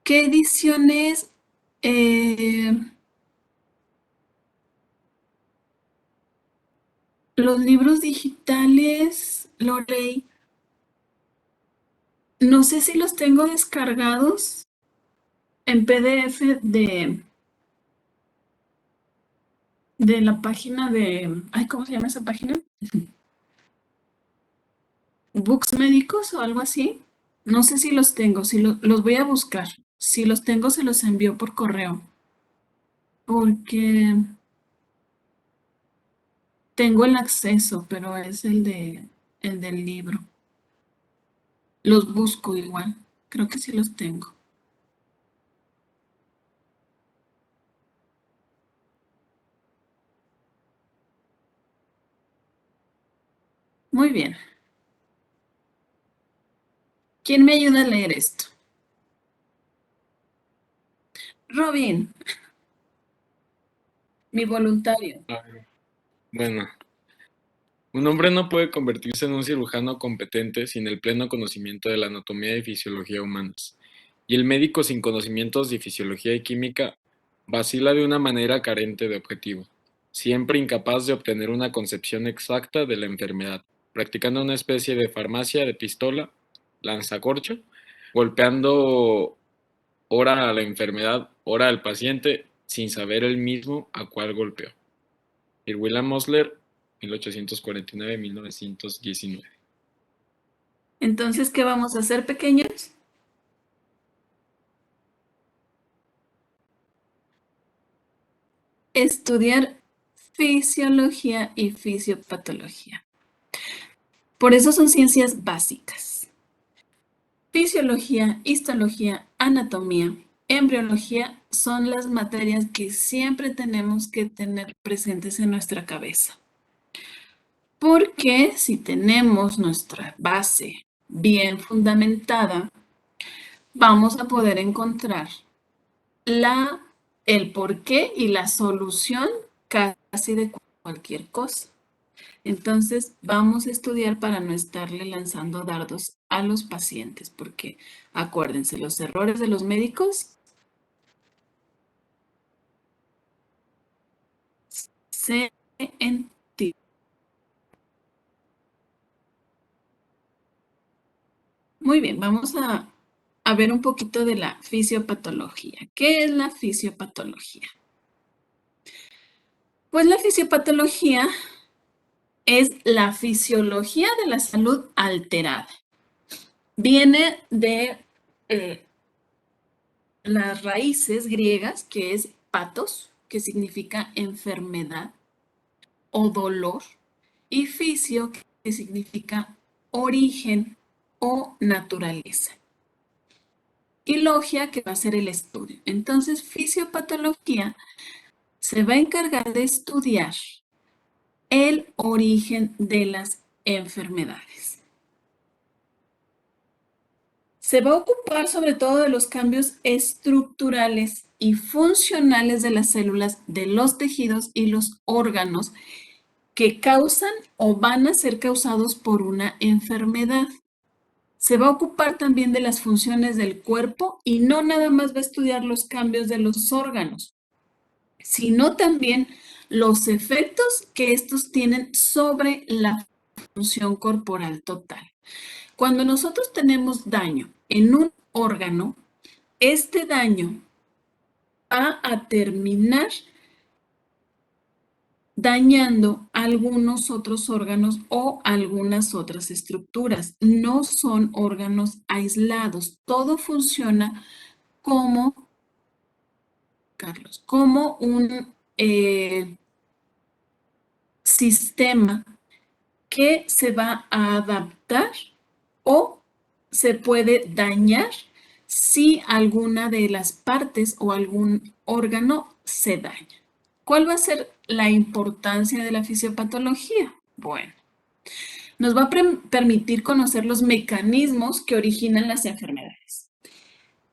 ¿Qué ediciones? Los libros digitales, lo leí. No sé si los tengo descargados en PDF de la página de, ay, ¿cómo se llama esa página? Books Médicos o algo así. No sé si los tengo, si los voy a buscar. Si los tengo, se los envío por correo. Porque tengo el acceso, pero es el del libro. Los busco igual. Creo que sí los tengo. Muy bien. ¿Quién me ayuda a leer esto? Robin, mi voluntario. Ah, bueno, un hombre no puede convertirse en un cirujano competente sin el pleno conocimiento de la anatomía y fisiología humanas. Y el médico sin conocimientos de fisiología y química vacila de una manera carente de objetivo, siempre incapaz de obtener una concepción exacta de la enfermedad, practicando una especie de farmacia de pistola, lanzacorcho, golpeando ora a la enfermedad, ora al paciente, sin saber él mismo a cuál golpeó. Ir William Osler, 1849-1919. Entonces, ¿qué vamos a hacer, pequeños? Estudiar fisiología y fisiopatología. Por eso son ciencias básicas. Fisiología, histología, anatomía, embriología son las materias que siempre tenemos que tener presentes en nuestra cabeza. Porque si tenemos nuestra base bien fundamentada, vamos a poder encontrar el porqué y la solución casi de cualquier cosa. Entonces, vamos a estudiar para no estarle lanzando dardos a los pacientes, porque acuérdense, los errores de los médicos se entienden. Muy bien, vamos a ver un poquito de la fisiopatología. ¿Qué es la fisiopatología? Pues la fisiopatología es la fisiología de la salud alterada. Viene de las raíces griegas, que es patos, que significa enfermedad o dolor, y fisio, que significa origen o naturaleza. Y logia, que va a ser el estudio. Entonces, fisiopatología se va a encargar de estudiar el origen de las enfermedades. Se va a ocupar sobre todo de los cambios estructurales y funcionales de las células, de los tejidos y los órganos que causan o van a ser causados por una enfermedad. Se va a ocupar también de las funciones del cuerpo y no nada más va a estudiar los cambios de los órganos, sino también los efectos que estos tienen sobre la función corporal total. Cuando nosotros tenemos daño en un órgano, este daño va a terminar dañando algunos otros órganos o algunas otras estructuras. No son órganos aislados. Todo funciona como, Carlos, como un sistema que se va a adaptar o se puede dañar si alguna de las partes o algún órgano se daña. ¿Cuál va a ser la importancia de la fisiopatología? Bueno, nos va a permitir conocer los mecanismos que originan las enfermedades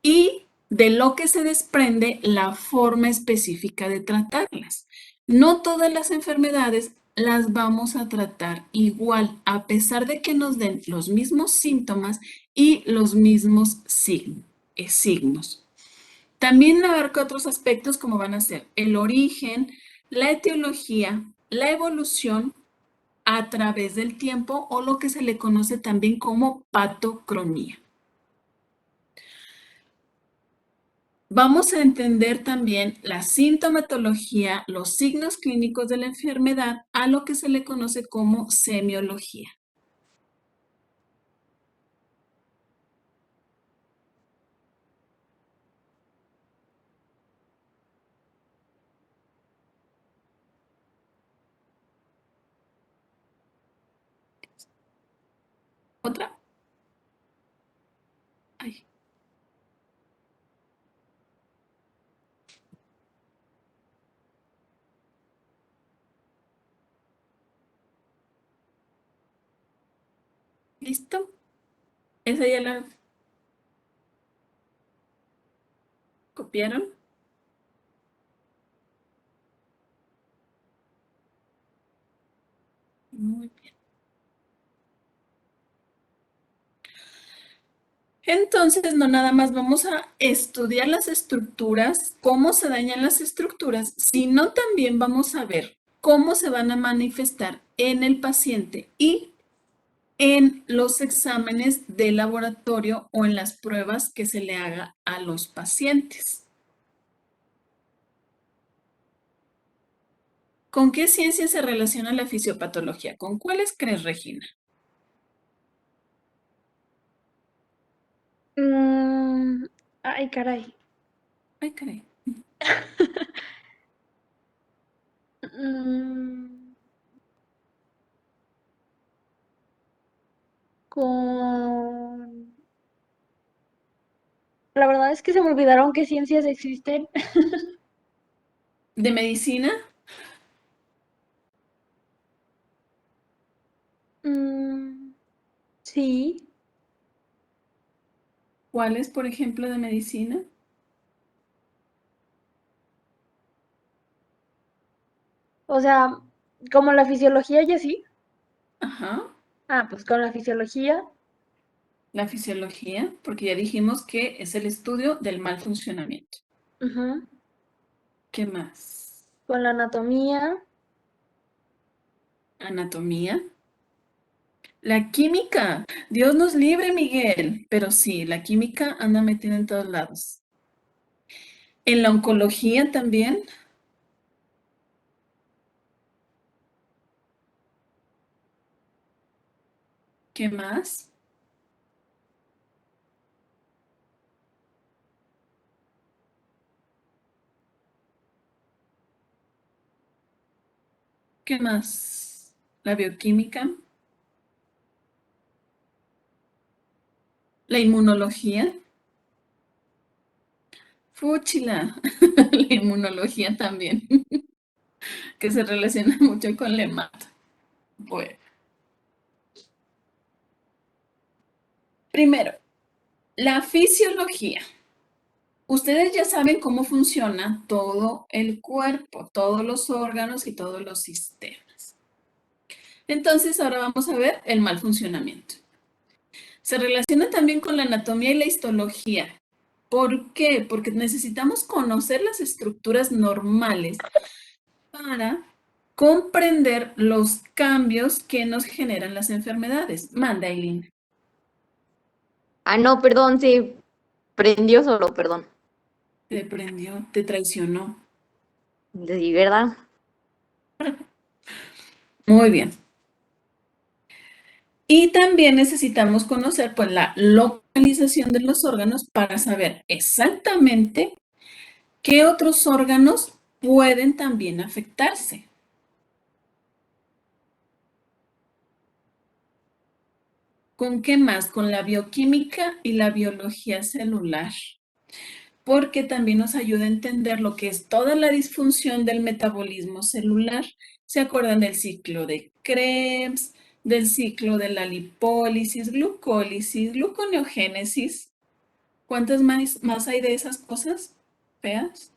y de lo que se desprende la forma específica de tratarlas. No todas las enfermedades las vamos a tratar igual, a pesar de que nos den los mismos síntomas y los mismos signos. También abarca otros aspectos como van a ser el origen, la etiología, la evolución a través del tiempo o lo que se le conoce también como patocromía. Vamos a entender también la sintomatología, los signos clínicos de la enfermedad, a lo que se le conoce como semiología. ¿Otra? Ay. ¿Listo? ¿Esa ya la copiaron? Muy bien. Entonces, no nada más vamos a estudiar las estructuras, cómo se dañan las estructuras, sino también vamos a ver cómo se van a manifestar en el paciente y en los exámenes de laboratorio o en las pruebas que se le haga a los pacientes. ¿Con qué ciencia se relaciona la fisiopatología? ¿Con cuáles crees, Regina? Ay, caray. Ay, caray. Mm, con... La verdad es que se me olvidaron qué ciencias existen. ¿De medicina? Mm, sí. ¿Cuáles, por ejemplo, de medicina? O sea, como la fisiología y así. Ajá. Ah, pues con la fisiología. La fisiología, porque ya dijimos que es el estudio del mal funcionamiento. Ujú. ¿Qué más? Con la anatomía. Anatomía. La química. Dios nos libre, Miguel. Pero sí, la química anda metida en todos lados. En la oncología también. ¿Qué más? ¿Qué más? La bioquímica. La inmunología. Fúchila. La inmunología también, que se relaciona mucho con la hemato. Bueno, primero, la fisiología. Ustedes ya saben cómo funciona todo el cuerpo, todos los órganos y todos los sistemas. Entonces, ahora vamos a ver el mal funcionamiento. Se relaciona también con la anatomía y la histología. ¿Por qué? Porque necesitamos conocer las estructuras normales para comprender los cambios que nos generan las enfermedades. Manda, Eileen. Ah, no, perdón, se prendió solo, perdón. Te prendió, te traicionó. Sí, ¿verdad? Muy bien. Y también necesitamos conocer pues, la localización de los órganos para saber exactamente qué otros órganos pueden también afectarse. ¿Con qué más? Con la bioquímica y la biología celular, porque también nos ayuda a entender lo que es toda la disfunción del metabolismo celular. ¿Se acuerdan del ciclo de Krebs, del ciclo de la lipólisis, glucólisis, gluconeogénesis? ¿Cuántas más hay de esas cosas feas?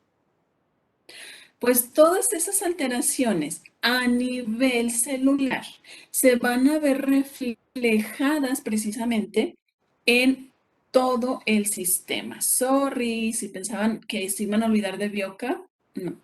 Pues todas esas alteraciones a nivel celular se van a ver reflejadas precisamente en todo el sistema. Sorry, si pensaban que se iban a olvidar de Bioca, no.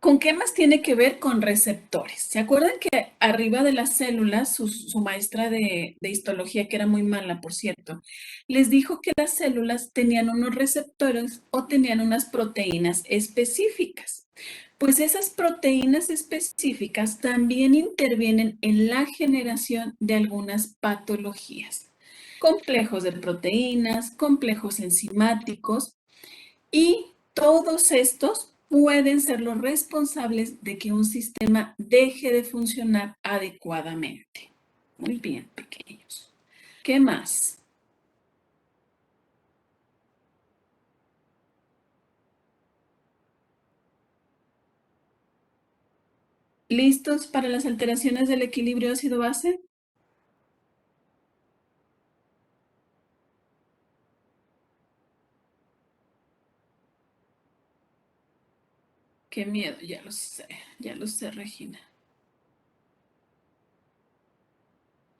¿Con qué más tiene que ver? Con receptores. ¿Se acuerdan que arriba de las células, su maestra de histología, que era muy mala, por cierto, les dijo que las células tenían unos receptores o tenían unas proteínas específicas? Pues esas proteínas específicas también intervienen en la generación de algunas patologías. Complejos de proteínas, complejos enzimáticos, y todos estos pueden ser los responsables de que un sistema deje de funcionar adecuadamente. Muy bien, pequeños. ¿Qué más? ¿Listos para las alteraciones del equilibrio ácido-base? Qué miedo, ya lo sé, Regina.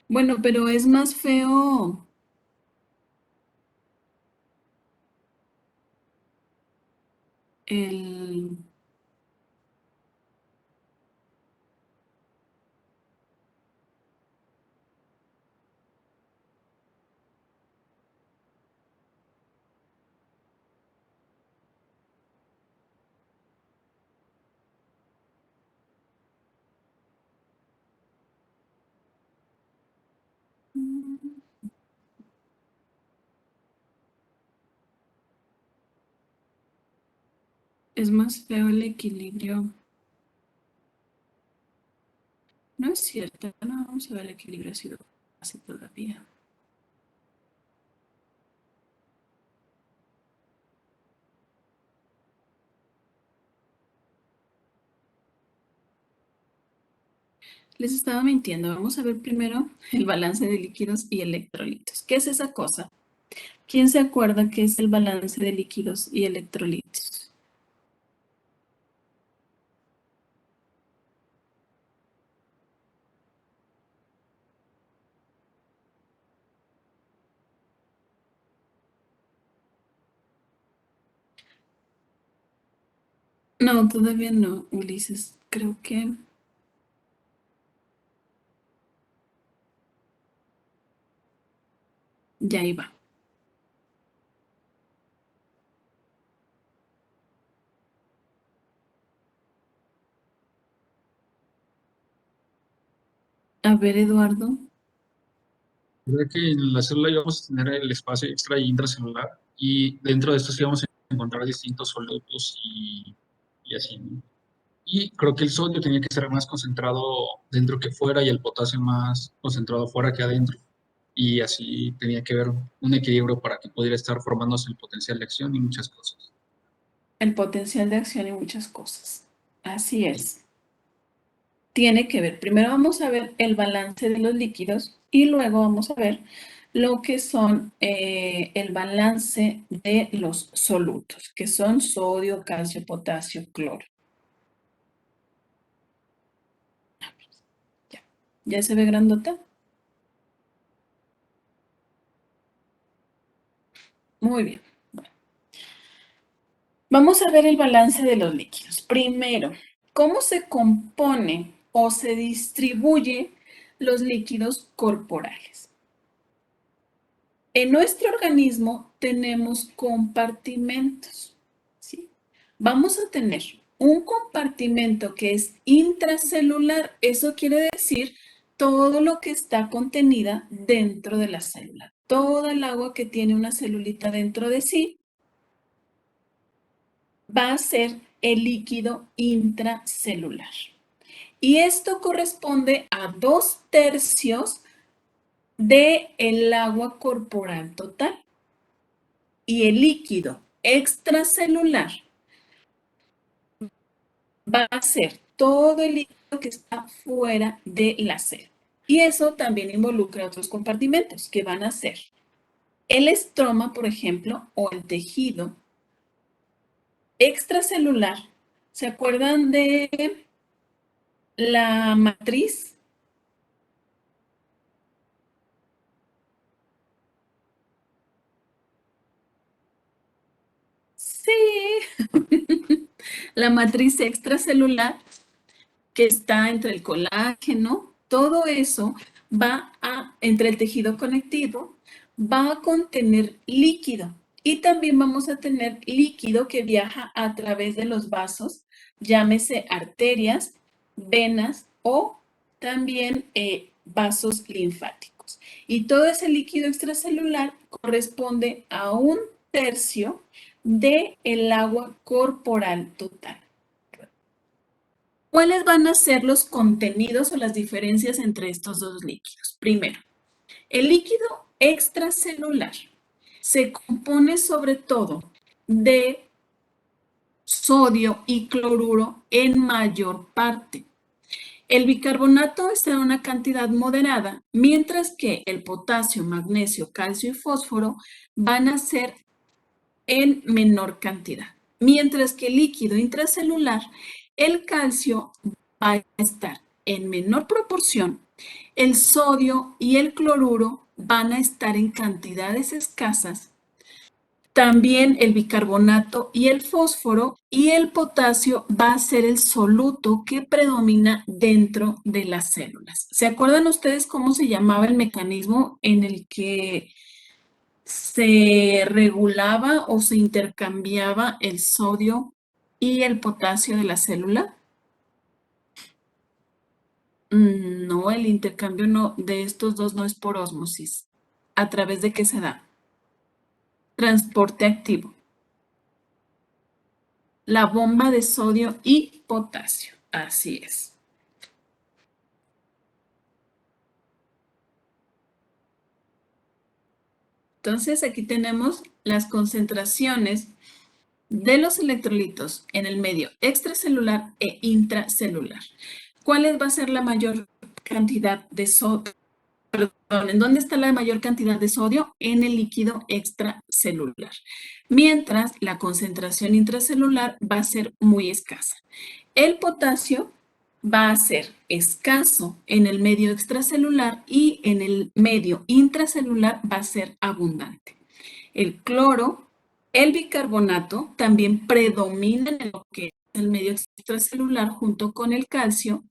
Bueno, pero es más feo el... Es más feo el equilibrio. No es cierto, no vamos a ver el equilibrio ácido-base todavía. Les estaba mintiendo. Vamos a ver primero el balance de líquidos y electrolitos. ¿Qué es esa cosa? ¿Quién se acuerda qué es el balance de líquidos y electrolitos? No, todavía no, Ulises. Creo que... ya iba. A ver, Eduardo. Creo que en la célula íbamos a tener el espacio extra y intracelular y dentro de estos íbamos a encontrar distintos solutos y así, ¿no? Y creo que el sodio tenía que estar más concentrado dentro que fuera y el potasio más concentrado fuera que adentro. Y así tenía que haber un equilibrio para que pudiera estar formándose el potencial de acción y muchas cosas. El potencial de acción y muchas cosas. Así es. Tiene que ver. Primero vamos a ver el balance de los líquidos y luego vamos a ver lo que son el balance de los solutos, que son sodio, calcio, potasio, cloro. ¿Ya se ve grandota? Muy bien. Vamos a ver el balance de los líquidos. Primero, ¿cómo se compone o se distribuye los líquidos corporales? En nuestro organismo tenemos compartimentos, ¿sí? Vamos a tener un compartimento que es intracelular. Eso quiere decir todo lo que está contenida dentro de la célula. Toda el agua que tiene una celulita dentro de sí va a ser el líquido intracelular. Y esto corresponde a 2/3 del agua corporal total. Y el líquido extracelular va a ser todo el líquido que está fuera de la célula. Y eso también involucra otros compartimentos que van a ser el estroma, por ejemplo, o el tejido extracelular. ¿Se acuerdan de la matriz? Sí. La matriz extracelular que está entre el colágeno, todo eso entre el tejido conectivo, va a contener líquido. Y también vamos a tener líquido que viaja a través de los vasos, llámese arterias, venas o también vasos linfáticos. Y todo ese líquido extracelular corresponde a 1/3 del agua corporal total. ¿Cuáles van a ser los contenidos o las diferencias entre estos dos líquidos? Primero, el líquido extracelular se compone sobre todo de sodio y cloruro en mayor parte. El bicarbonato está en una cantidad moderada, mientras que el potasio, magnesio, calcio y fósforo van a ser en menor cantidad. Mientras que el líquido intracelular, el calcio va a estar en menor proporción, el sodio y el cloruro van a estar en cantidades escasas, también el bicarbonato y el fósforo, y el potasio va a ser el soluto que predomina dentro de las células. ¿Se acuerdan ustedes cómo se llamaba el mecanismo en el que se regulaba o se intercambiaba el sodio y el potasio de la célula? No, el intercambio no, de estos dos no es por ósmosis. ¿A través de qué se da? Transporte activo. La bomba de sodio y potasio. Así es. Entonces, aquí tenemos las concentraciones de los electrolitos en el medio extracelular e intracelular. ¿Cuál va a ser la mayor cantidad de sodio? Perdón, ¿en dónde está la mayor cantidad de sodio? En el líquido extracelular. Mientras la concentración intracelular va a ser muy escasa. El potasio va a ser escaso en el medio extracelular y en el medio intracelular va a ser abundante. El cloro, el bicarbonato también predominan en lo que es el medio extracelular junto con el calcio,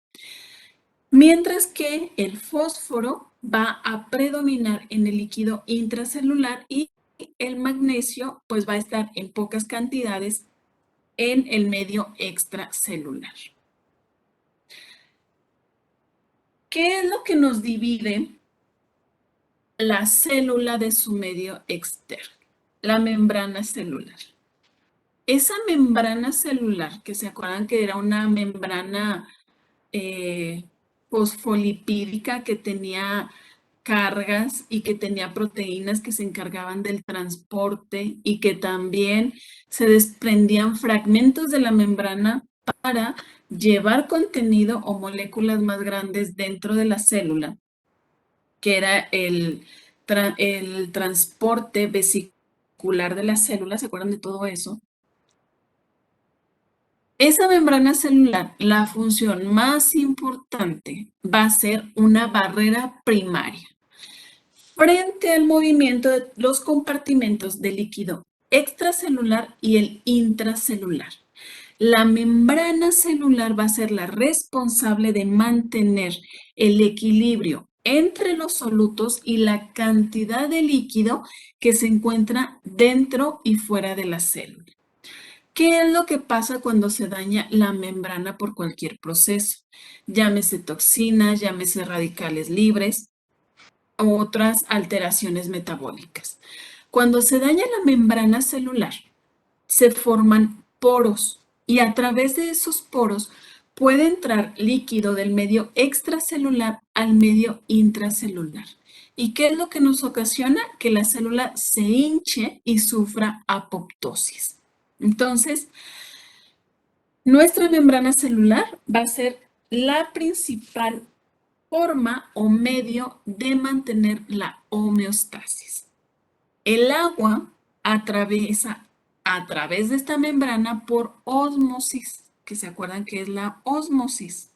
mientras que el fósforo va a predominar en el líquido intracelular y el magnesio pues va a estar en pocas cantidades en el medio extracelular. ¿Qué es lo que nos divide la célula de su medio externo? La membrana celular. Esa membrana celular, que se acuerdan que era una membrana fosfolipídica que tenía cargas y que tenía proteínas que se encargaban del transporte y que también se desprendían fragmentos de la membrana para llevar contenido o moléculas más grandes dentro de la célula, que era el transporte vesicular de la célula. ¿Se acuerdan de todo eso? Esa membrana celular, la función más importante va a ser una barrera primaria frente al movimiento de los compartimentos de líquido extracelular y el intracelular. La membrana celular va a ser la responsable de mantener el equilibrio entre los solutos y la cantidad de líquido que se encuentra dentro y fuera de la célula. ¿Qué es lo que pasa cuando se daña la membrana por cualquier proceso? Llámese toxinas, llámese radicales libres u otras alteraciones metabólicas. Cuando se daña la membrana celular, se forman poros y a través de esos poros puede entrar líquido del medio extracelular al medio intracelular. ¿Y qué es lo que nos ocasiona? Que la célula se hinche y sufra apoptosis. Entonces, nuestra membrana celular va a ser la principal forma o medio de mantener la homeostasis. El agua atraviesa a través de esta membrana por ósmosis, que se acuerdan que es la ósmosis.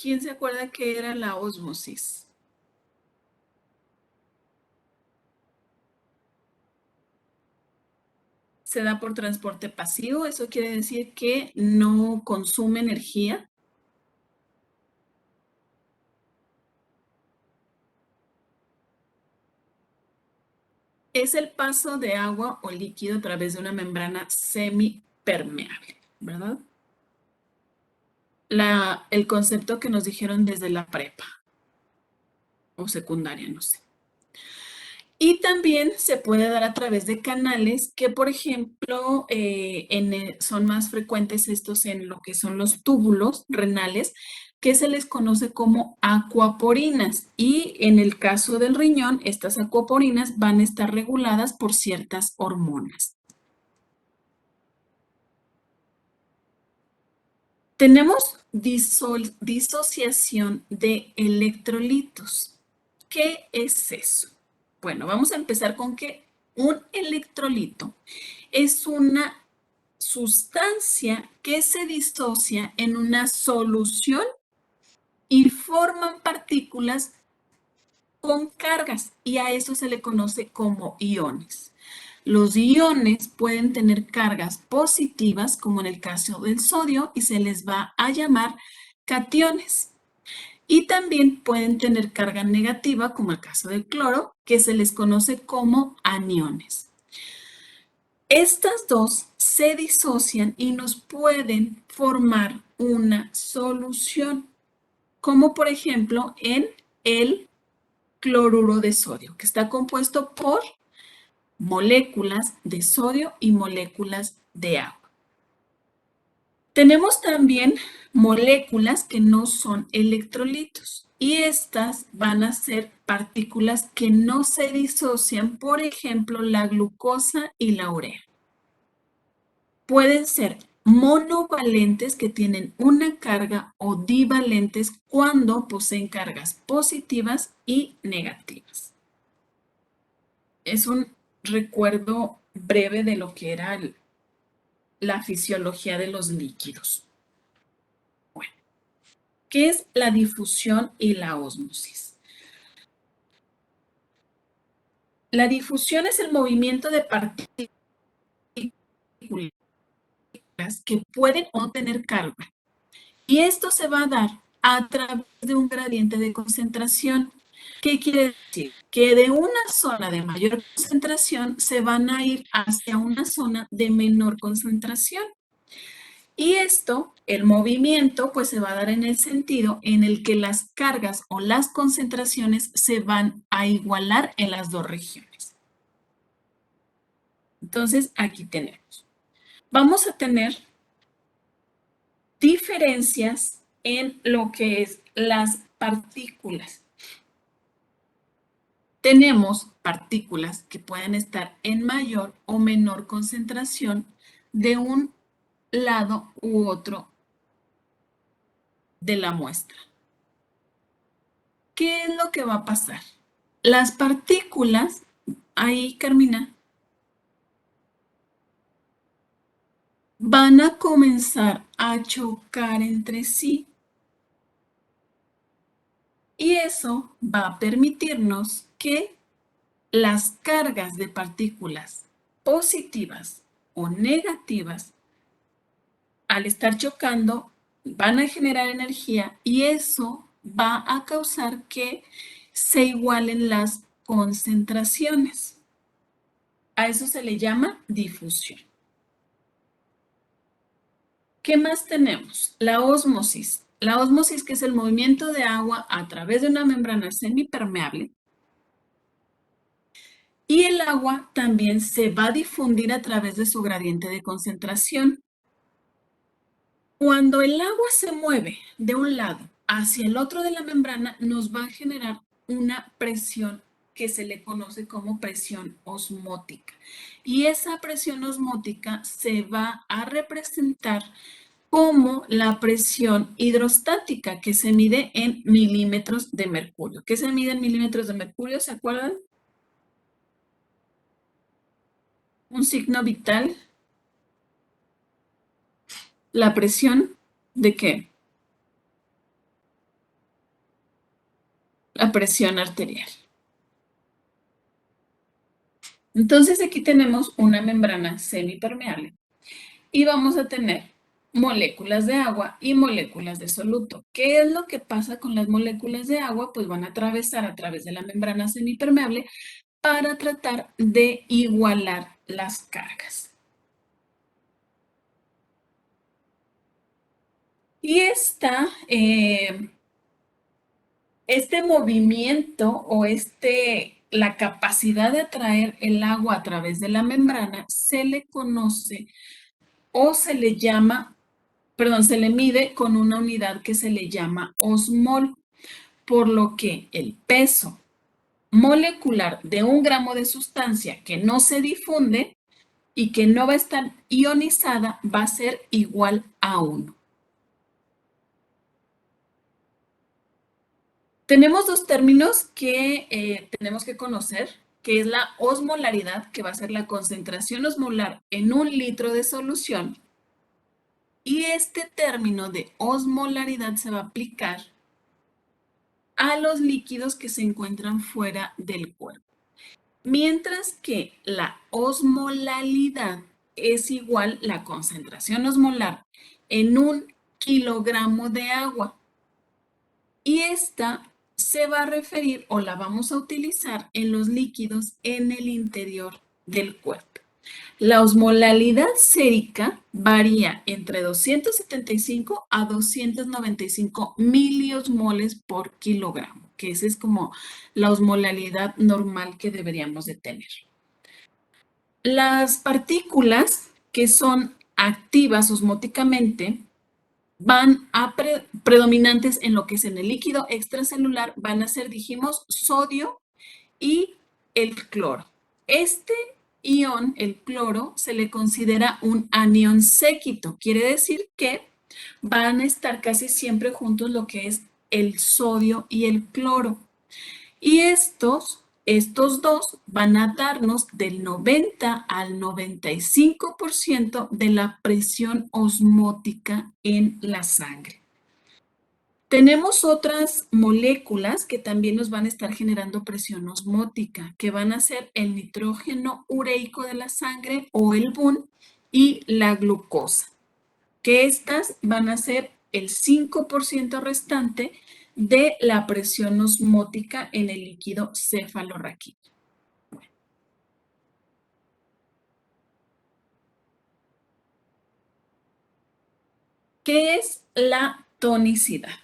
¿Quién se acuerda qué era la ósmosis? Se da por transporte pasivo, eso quiere decir que no consume energía. Es el paso de agua o líquido a través de una membrana semipermeable, ¿verdad? El concepto que nos dijeron desde la prepa o secundaria, no sé. Y también se puede dar a través de canales que, por ejemplo, son más frecuentes estos en lo que son los túbulos renales, que se les conoce como acuaporinas. Y en el caso del riñón, estas acuaporinas van a estar reguladas por ciertas hormonas. Tenemos disociación de electrolitos. ¿Qué es eso? Bueno, vamos a empezar con que un electrolito es una sustancia que se disocia en una solución y forman partículas con cargas y a eso se le conoce como iones. Los iones pueden tener cargas positivas, como en el caso del sodio, y se les va a llamar cationes. Y también pueden tener carga negativa, como el caso del cloro, que se les conoce como aniones. Estas dos se disocian y nos pueden formar una solución, como por ejemplo en el cloruro de sodio, que está compuesto por moléculas de sodio y moléculas de agua. Tenemos también moléculas que no son electrolitos y estas van a ser partículas que no se disocian, por ejemplo, la glucosa y la urea. Pueden ser monovalentes que tienen una carga o divalentes cuando poseen cargas positivas y negativas. Es un recuerdo breve de lo que era la fisiología de los líquidos. Bueno, ¿qué es la difusión y la ósmosis? La difusión es el movimiento de partículas que pueden o no tener carga. Y esto se va a dar a través de un gradiente de concentración. ¿Qué quiere decir? Que de una zona de mayor concentración se van a ir hacia una zona de menor concentración. Y esto, el movimiento, pues se va a dar en el sentido en el que las cargas o las concentraciones se van a igualar en las dos regiones. Entonces, aquí tenemos. Vamos a tener diferencias en lo que es las partículas. Tenemos partículas que pueden estar en mayor o menor concentración de un lado u otro de la muestra. ¿Qué es lo que va a pasar? Las partículas, ahí Carmina, van a comenzar a chocar entre sí. Y eso va a permitirnos que las cargas de partículas positivas o negativas, al estar chocando, van a generar energía y eso va a causar que se igualen las concentraciones. A eso se le llama difusión. ¿Qué más tenemos? La ósmosis. La ósmosis, que es el movimiento de agua a través de una membrana semipermeable. Y el agua también se va a difundir a través de su gradiente de concentración. Cuando el agua se mueve de un lado hacia el otro de la membrana, nos va a generar una presión que se le conoce como presión osmótica. Y esa presión osmótica se va a representar como la presión hidrostática, que se mide en milímetros de mercurio. ¿Qué se mide en milímetros de mercurio? ¿Se acuerdan? Un signo vital. ¿La presión de qué? la presión arterial. Entonces aquí tenemos una membrana semipermeable y vamos a tener moléculas de agua y moléculas de soluto. ¿Qué es lo que pasa con las moléculas de agua? Pues van a atravesar a través de la membrana semipermeable para tratar de igualar las cargas. Y este movimiento o la capacidad de atraer el agua a través de la membrana se le conoce o se le llama, perdón, se le mide con una unidad que se le llama osmol, por lo que el peso molecular de 1 gramo de sustancia que no se difunde y que no va a estar ionizada va a ser igual a 1. Tenemos dos términos que tenemos que conocer, que es la osmolaridad, que va a ser la concentración osmolar en 1 litro de solución. Y este término de osmolaridad se va a aplicar a los líquidos que se encuentran fuera del cuerpo. Mientras que la osmolalidad es igual la concentración osmolar en 1 kilogramo de agua. Y esta se va a referir o la vamos a utilizar en los líquidos en el interior del cuerpo. La osmolalidad sérica varía entre 275 a 295 miliosmoles por kilogramo, que esa es como la osmolalidad normal que deberíamos de tener. Las partículas que son activas osmóticamente van a predominantes en lo que es en el líquido extracelular, van a ser, dijimos, sodio y el cloro. Este ion, el cloro, se le considera un anión séquito. Quiere decir que van a estar casi siempre juntos lo que es el sodio y el cloro. Y estos dos van a darnos del 90 al 95% de la presión osmótica en la sangre. Tenemos otras moléculas que también nos van a estar generando presión osmótica, que van a ser el nitrógeno ureico de la sangre o el BUN y la glucosa, que estas van a ser el 5% restante de la presión osmótica en el líquido cefalorraquídeo. ¿Qué es la tonicidad?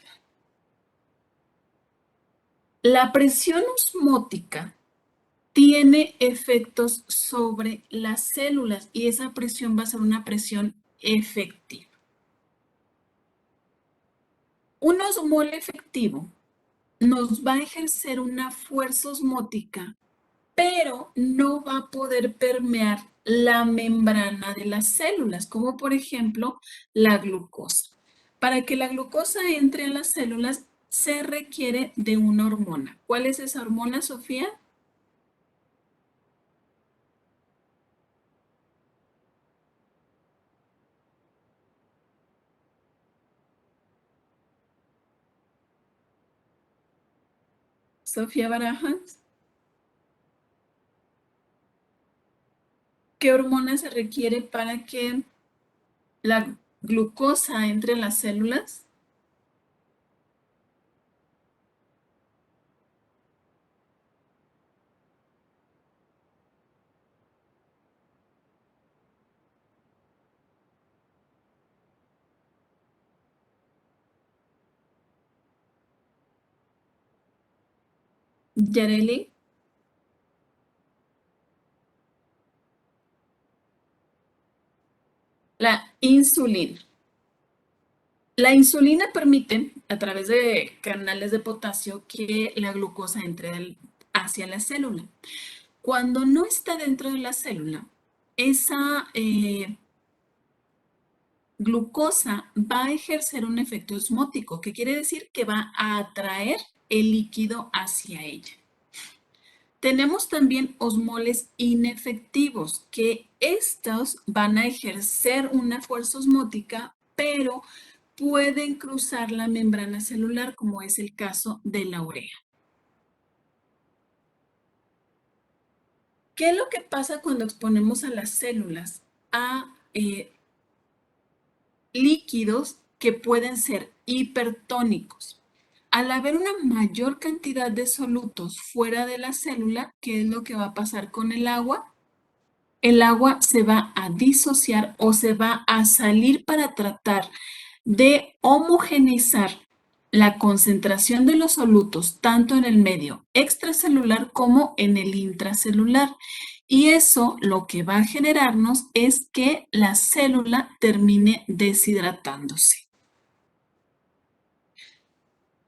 La presión osmótica tiene efectos sobre las células y esa presión va a ser una presión efectiva. Un osmol efectivo nos va a ejercer una fuerza osmótica, pero no va a poder permear la membrana de las células, como por ejemplo la glucosa. Para que la glucosa entre a las células se requiere de una hormona. ¿Cuál es esa hormona, Sofía? Sofía Barajas. ¿Qué hormona se requiere para que la glucosa entre en las células? Yareli. La insulina. La insulina permite, a través de canales de potasio, que la glucosa entre hacia la célula. Cuando no está dentro de la célula, esa glucosa va a ejercer un efecto osmótico, que quiere decir que va a atraer el líquido hacia ella. Tenemos también osmoles inefectivos, que estos van a ejercer una fuerza osmótica, pero pueden cruzar la membrana celular, como es el caso de la urea. ¿Qué es lo que pasa cuando exponemos a las células a líquidos que pueden ser hipertónicos? Al haber una mayor cantidad de solutos fuera de la célula, ¿qué es lo que va a pasar con el agua? El agua se va a disociar o se va a salir para tratar de homogeneizar la concentración de los solutos tanto en el medio extracelular como en el intracelular. Y eso lo que va a generarnos es que la célula termine deshidratándose.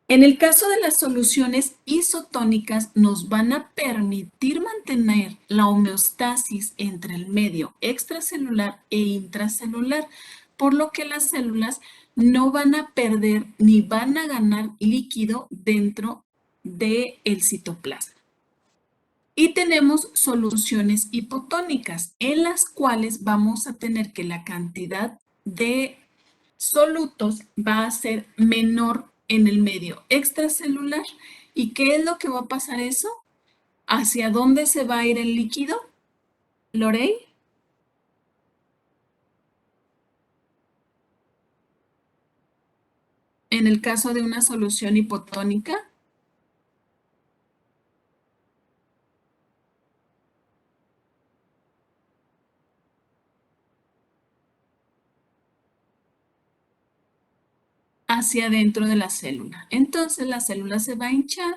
En el caso de las soluciones isotónicas, nos van a permitir mantener la homeostasis entre el medio extracelular e intracelular, por lo que las células no van a perder ni van a ganar líquido dentro del citoplasma. Y tenemos soluciones hipotónicas, en las cuales vamos a tener que la cantidad de solutos va a ser menor en el medio extracelular. ¿Y qué es lo que va a pasar eso? ¿Hacia dónde se va a ir el líquido? ¿Lorey? En el caso de una solución hipotónica, hacia dentro de la célula. Entonces la célula se va a hinchar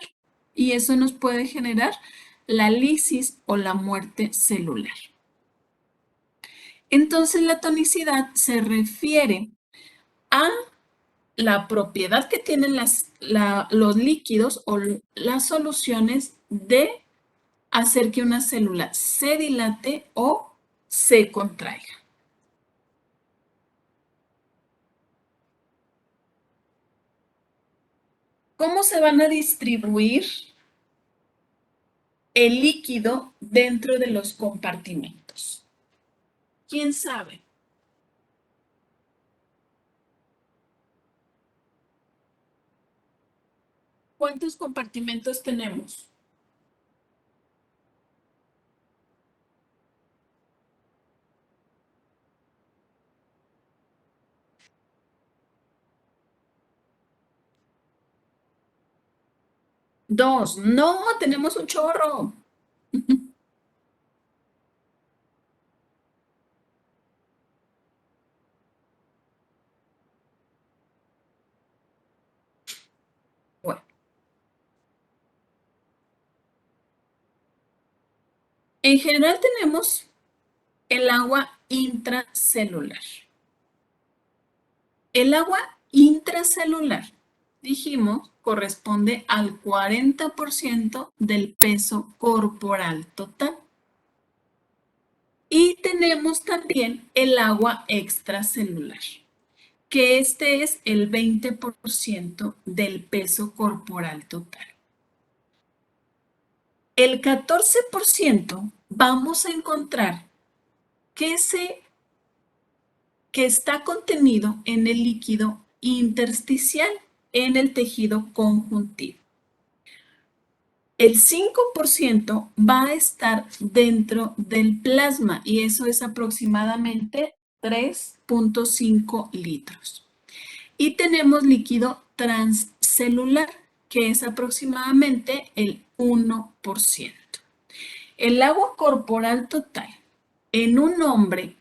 y eso nos puede generar la lisis o la muerte celular. Entonces la tonicidad se refiere a la propiedad que tienen los líquidos o las soluciones de hacer que una célula se dilate o se contraiga. ¿Cómo se van a distribuir el líquido dentro de los compartimentos? ¿Quién sabe? ¿Cuántos compartimentos tenemos? Dos. No, tenemos un chorro. Bueno. En general tenemos el agua intracelular. El agua intracelular, dijimos, corresponde al 40% del peso corporal total. Y tenemos también el agua extracelular, que este es el 20% del peso corporal total. El 14% vamos a encontrar que está contenido en el líquido intersticial, en el tejido conjuntivo. El 5% va a estar dentro del plasma y eso es aproximadamente 3.5 litros. Y tenemos líquido transcelular, que es aproximadamente el 1%. El agua corporal total en un hombre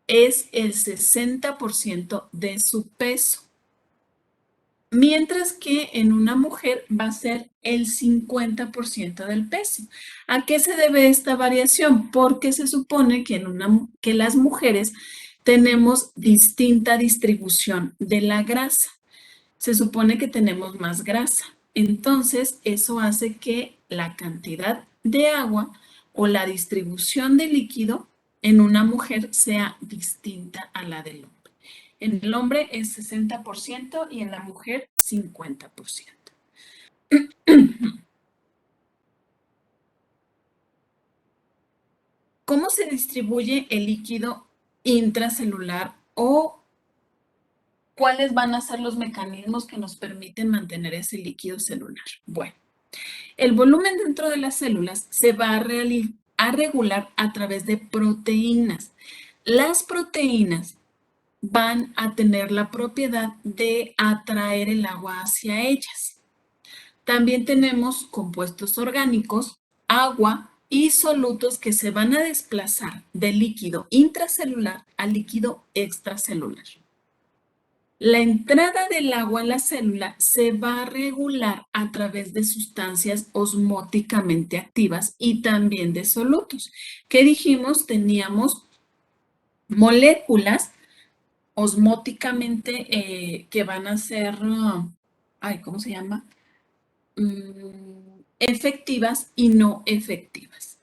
es el 60% de su peso, mientras que en una mujer va a ser el 50% del peso. ¿A qué se debe esta variación? Porque se supone que las mujeres tenemos distinta distribución de la grasa. Se supone que tenemos más grasa. Entonces, eso hace que la cantidad de agua o la distribución de líquido en una mujer sea distinta a la del hombre. En el hombre es 60% y en la mujer 50%. ¿Cómo se distribuye el líquido intracelular o cuáles van a ser los mecanismos que nos permiten mantener ese líquido celular? Bueno, el volumen dentro de las células se va a a regular a través de proteínas. Las proteínas van a tener la propiedad de atraer el agua hacia ellas. También tenemos compuestos orgánicos, agua y solutos que se van a desplazar del líquido intracelular al líquido extracelular. La entrada del agua en la célula se va a regular a través de sustancias osmóticamente activas y también de solutos. ¿Qué dijimos? Teníamos moléculas osmóticamente que van a ser, ¿cómo se llama? Efectivas y no efectivas.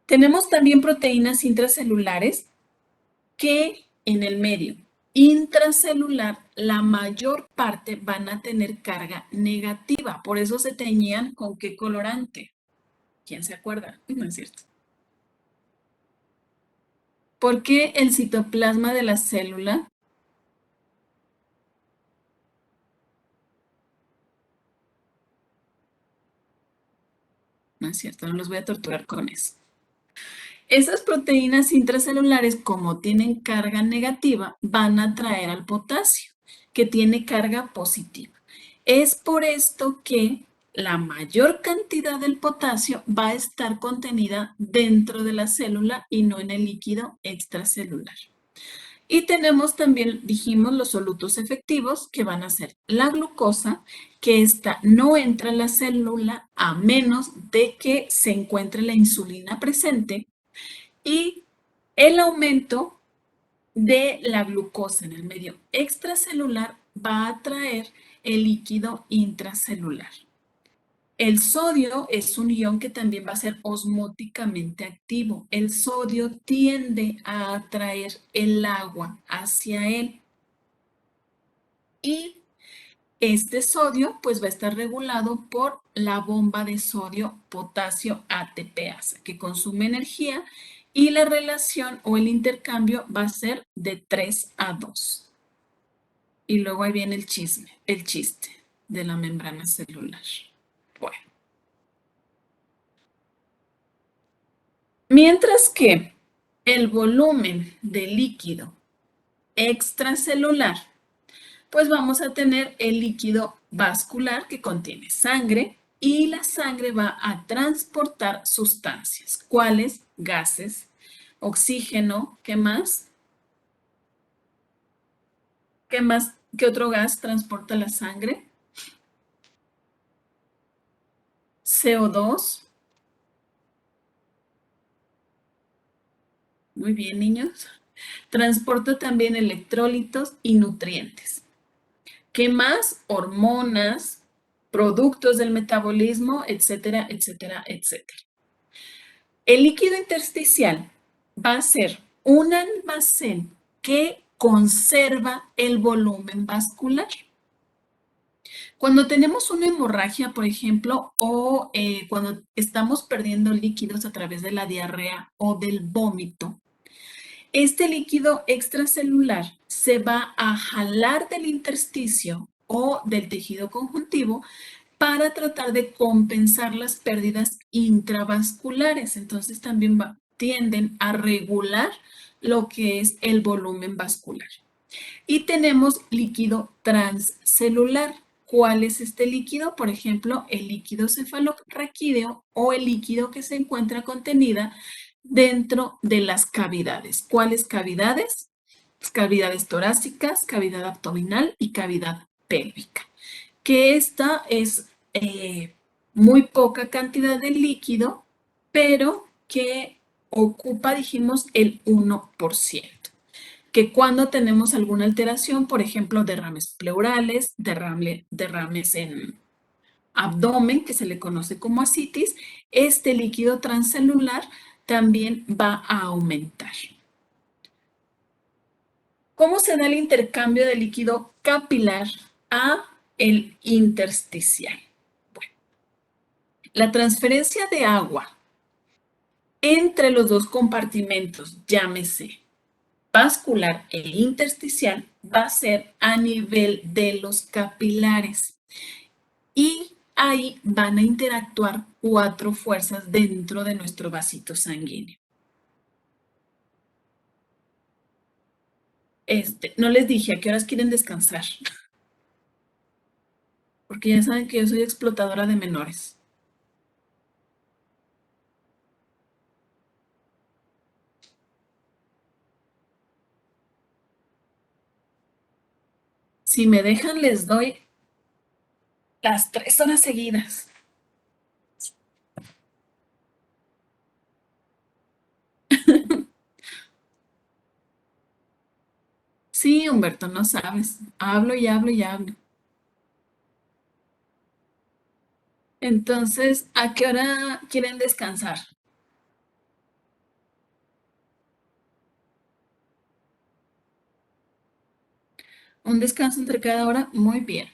Tenemos también proteínas intracelulares que en el medio intracelular la mayor parte van a tener carga negativa. Por eso se teñían con qué colorante. ¿Quién se acuerda? No es cierto. ¿Por qué el citoplasma de la célula no es cierto? No los voy a torturar con eso. Esas proteínas intracelulares, como tienen carga negativa, van a atraer al potasio, que tiene carga positiva. Es por esto que la mayor cantidad del potasio va a estar contenida dentro de la célula y no en el líquido extracelular. Y tenemos también, dijimos, los solutos efectivos, que van a ser la glucosa, que esta no entra en la célula a menos de que se encuentre la insulina presente, y el aumento de la glucosa en el medio extracelular va a atraer el líquido intracelular. El sodio es un ion que también va a ser osmóticamente activo. El sodio tiende a atraer el agua hacia él. Y este sodio pues va a estar regulado por la bomba de sodio-potasio ATPasa, que consume energía, y la relación o el intercambio va a ser de 3 a 2. Y luego ahí viene el chiste de la membrana celular. Bueno. Mientras que el volumen de líquido extracelular, pues vamos a tener el líquido vascular que contiene sangre, y la sangre va a transportar sustancias. ¿Cuáles? Gases, oxígeno, ¿qué más? ¿Qué más? ¿Qué otro gas transporta la sangre? CO2. Muy bien, niños. Transporta también electrolitos y nutrientes. ¿Qué más? Hormonas, productos del metabolismo, etcétera, etcétera, etcétera. El líquido intersticial va a ser un almacén que conserva el volumen vascular. Cuando tenemos una hemorragia, por ejemplo, o cuando estamos perdiendo líquidos a través de la diarrea o del vómito, este líquido extracelular se va a jalar del intersticio o del tejido conjuntivo para tratar de compensar las pérdidas intravasculares. Entonces también tienden a regular lo que es el volumen vascular. Y tenemos líquido transcelular. ¿Cuál es este líquido? Por ejemplo, el líquido cefalorraquídeo o el líquido que se encuentra contenida dentro de las cavidades. ¿Cuáles cavidades? Cavidades torácicas, cavidad abdominal y cavidad pélvica. Que esta es muy poca cantidad de líquido, pero que ocupa, dijimos, el 1%. Que cuando tenemos alguna alteración, por ejemplo, derrames pleurales, derrames en abdomen, que se le conoce como ascitis, este líquido transcelular también va a aumentar. ¿Cómo se da el intercambio de líquido capilar a el intersticial? Bueno, la transferencia de agua entre los dos compartimentos, llámese vascular e intersticial, va a ser a nivel de los capilares. Y ahí van a interactuar 4 fuerzas dentro de nuestro vasito sanguíneo. No les dije a qué horas quieren descansar. Porque ya saben que yo soy explotadora de menores. Si me dejan, les doy las 3 horas seguidas. Sí, Humberto, no sabes. Hablo y hablo y hablo. Entonces, ¿a qué hora quieren descansar? Un descanso entre cada hora, muy bien.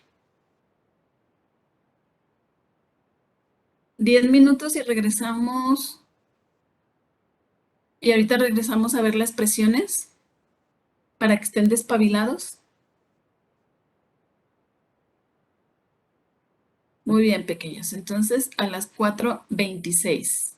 10 minutos y regresamos. Y ahorita regresamos a ver las presiones para que estén despabilados. Muy bien, pequeños. Entonces, a las 4:26.